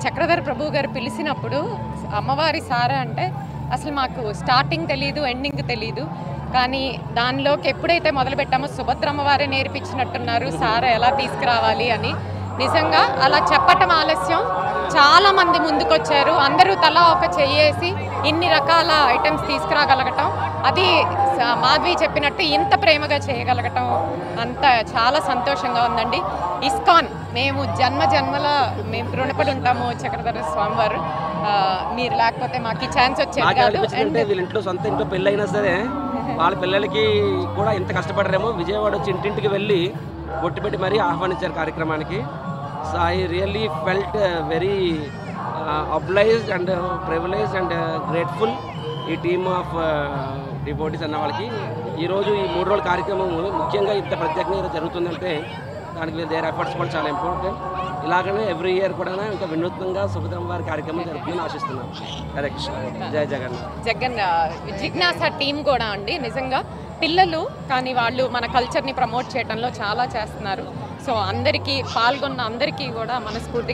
చక్రధర ప్రభు గారు పిలిచినప్పుడు అమ్మవారి సారా అంటే అసలు మాకు స్టార్టింగ్ తెలీదు, ఎండింగ్ తెలీదు. కానీ దానిలోకి ఎప్పుడైతే మొదలుపెట్టామో సుభద్రమ్మవారే నేర్పించినట్టున్నారు సారా ఎలా తీసుకురావాలి అని. నిజంగా అలా చెప్పటం ఆలస్యం, చాలామంది ముందుకొచ్చారు. అందరూ తలా ఒక చెయ్యేసి ఇన్ని రకాల ఐటమ్స్ తీసుకురాగలగటం, అది మాధవి చెప్పినట్టు ఇంత ప్రేమగా చేయగలగటం అంత చాలా సంతోషంగా ఉందండి. ఇస్కాన్ మేము జన్మల మేము రుణపడి ఉంటాము చక్రధర స్వామి వారు. మీరు లేకపోతే మాకు ఈ ఛాన్స్ వచ్చేది కాదు. వీళ్ళ ఇంట్లో సొంత ఇంట్లో పెళ్ళైనా సరే వాళ్ళ పిల్లలకి కూడా ఇంత కష్టపడరేమో. విజయవాడ వచ్చి ఇంటింటికి వెళ్ళి బొట్టు పెట్టి మరీ ఆహ్వానించారు కార్యక్రమానికి. So I really felt very obliged and privileged and grateful ఈ టీమ్ ఆఫ్ డివోటీస్ అన్న వాళ్ళకి. ఈరోజు ఈ 3 రోజుల కార్యక్రమం ముఖ్యంగా ఇంత ప్రత్యేకంగా జరుగుతుందంటే దానికి దేర్ ఎఫర్ట్స్ కూడా చాలా ఇంపార్టెంట్. ఇలాగనే ఎవ్రీ ఇయర్ కూడా ఇంకా వినూత్నంగా సుభద్రమ్మ వారి కార్యక్రమం జరుగుతుందని ఆశిస్తున్నాం. కరెక్ట్. జయ జగన్ జిజ్ఞాస టీం కూడా అండి నిజంగా పిల్లలు కానీ వాళ్ళు మన కల్చర్ని ప్రమోట్ చేయడంలో చాలా చేస్తున్నారు. సో అందరికీ పాల్గొన్న అందరికీ కూడా మనస్ఫూర్తిగా